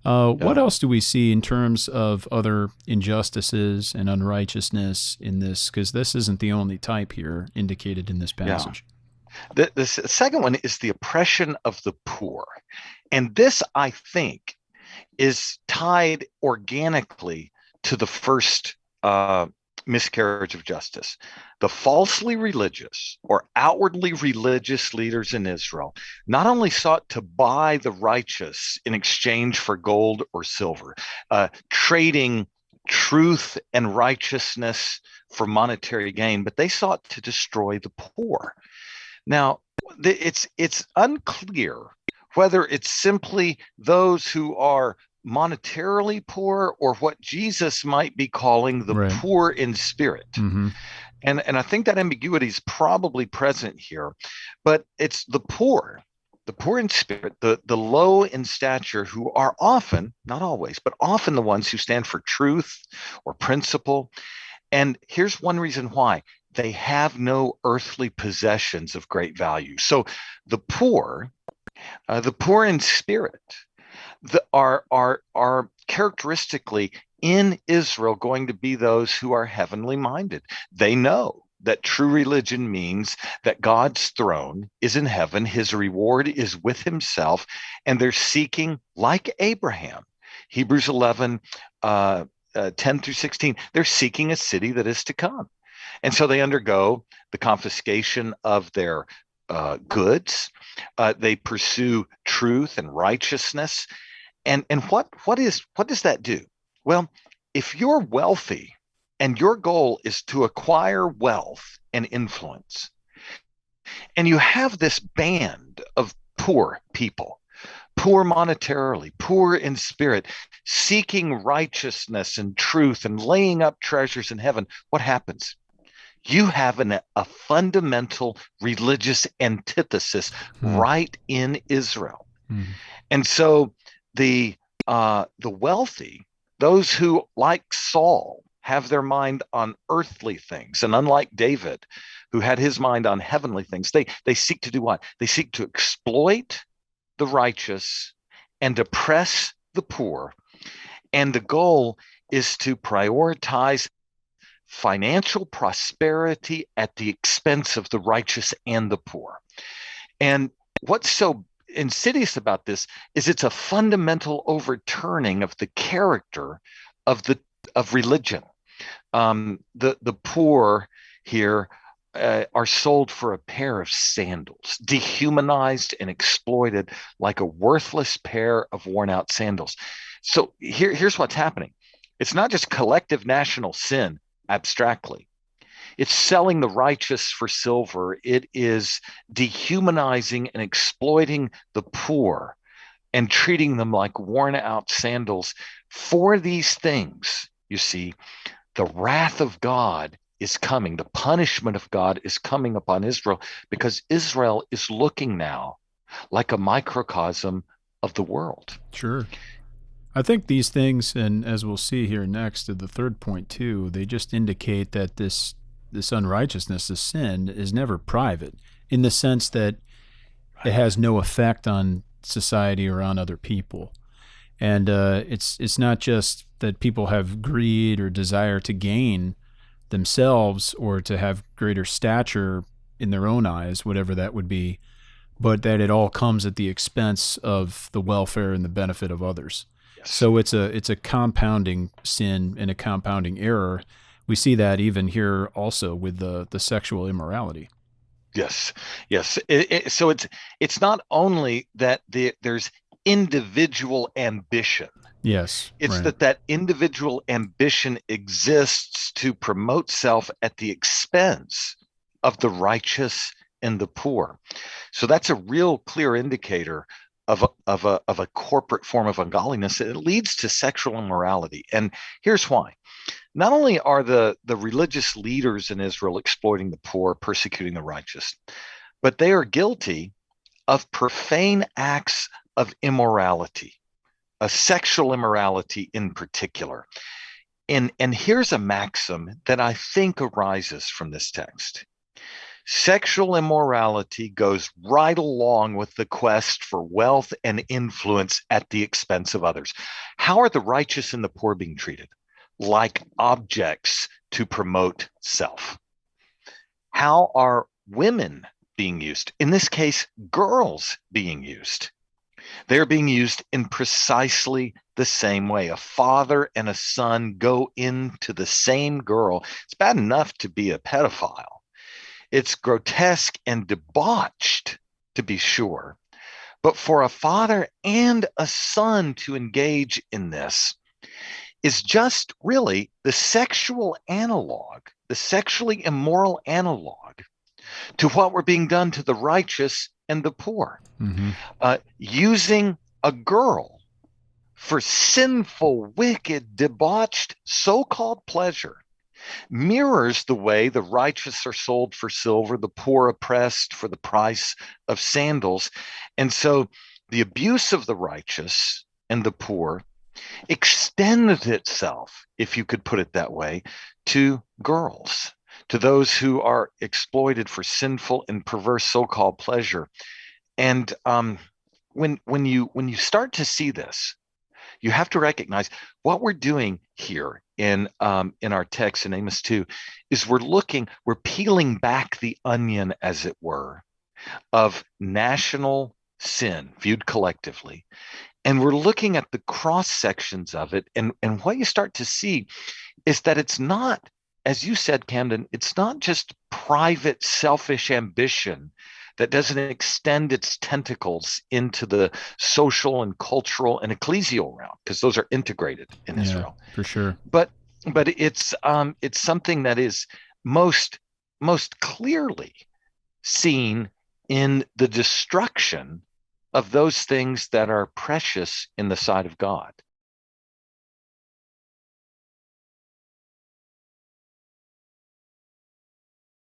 What Yeah. else do we see in terms of other injustices and unrighteousness in this? Because this isn't the only type here indicated in this Yeah. passage. The second one is the oppression of the poor. And this, I think, is tied organically to the first miscarriage of justice. The falsely religious or outwardly religious leaders in Israel not only sought to buy the righteous in exchange for gold or silver, trading truth and righteousness for monetary gain, but they sought to destroy the poor. Now, it's unclear whether it's simply those who are monetarily poor or what Jesus might be calling the Right. poor in spirit. Mm-hmm. And I think that ambiguity is probably present here, but it's the poor in spirit, the low in stature, who are often, not always, but often the ones who stand for truth or principle. And here's one reason why: they have no earthly possessions of great value. So the the poor in spirit, are characteristically in Israel going to be those who are heavenly minded. They know that true religion means that God's throne is in heaven, his reward is with himself, and they're seeking, like Abraham, Hebrews 11, 10 through 16, they're seeking a city that is to come. And so they undergo the confiscation of their goods. They pursue truth and righteousness. And what does that do? Well, if you're wealthy and your goal is to acquire wealth and influence, and you have this band of poor people, poor monetarily, poor in spirit, seeking righteousness and truth and laying up treasures in heaven, what happens? You have a fundamental religious antithesis Mm-hmm. right in Israel. And so the wealthy, those who, like Saul, have their mind on earthly things, and unlike David, who had his mind on heavenly things, they seek to do what? They seek to exploit the righteous and oppress the poor. And the goal is to prioritize financial prosperity at the expense of the righteous and the poor. And what's so insidious about this is it's a fundamental overturning of the character of the of religion. The poor here are sold for a pair of sandals, dehumanized and exploited like a worthless pair of worn out sandals. So here's what's happening: it's not just collective national sin abstractly. It's selling the righteous for silver. It is dehumanizing and exploiting the poor and treating them like worn out sandals. For these things, you see, the wrath of God is coming. The punishment of God is coming upon Israel because Israel is looking now like a microcosm of the world. Sure. I think these things, and as we'll see here next to the third point too, they just indicate that this unrighteousness, this sin, is never private in the sense that it has no effect on society or on other people. And it's not just that people have greed or desire to gain themselves or to have greater stature in their own eyes, whatever that would be, but that it all comes at the expense of the welfare and the benefit of others. Yes. So it's a compounding sin and a compounding error. We see that even here also with the sexual immorality. Yes, yes. So it's not only that there's individual ambition. Yes, It's right. that individual ambition exists to promote self at the expense of the righteous and the poor. So that's a real clear indicator of a corporate form of ungodliness. It leads to sexual immorality. And here's why. Not only are the religious leaders in Israel exploiting the poor, persecuting the righteous, but they are guilty of profane acts of immorality, a sexual immorality in particular. And here's a maxim that I think arises from this text. Sexual immorality goes right along with the quest for wealth and influence at the expense of others. How are the righteous and the poor being treated? Like objects to promote self. How are women being used? In this case, girls being used. They're being used in precisely the same way. A father and a son go into the same girl. It's bad enough to be a pedophile. It's grotesque and debauched, to be sure. But for a father and a son to engage in this is just really the sexual analog, the sexually immoral analog to what were being done to the righteous and the poor. Using a girl for sinful, wicked, debauched, so-called pleasure mirrors the way the righteous are sold for silver, the poor oppressed for the price of sandals. And so the abuse of the righteous and the poor extended itself, if you could put it that way, to girls, to those who are exploited for sinful and perverse so-called pleasure. And when you start to see this, you have to recognize what we're doing here in our text in Amos 2 is we're peeling back the onion, as it were, of national sin viewed collectively. And we're looking at the cross sections of it. And what you start to see is that it's not, as you said, Camden, it's not just private selfish ambition that doesn't extend its tentacles into the social and cultural and ecclesial realm, because those are integrated in Israel. For sure. But it's something that is most clearly seen in the destruction of those things that are precious in the sight of God.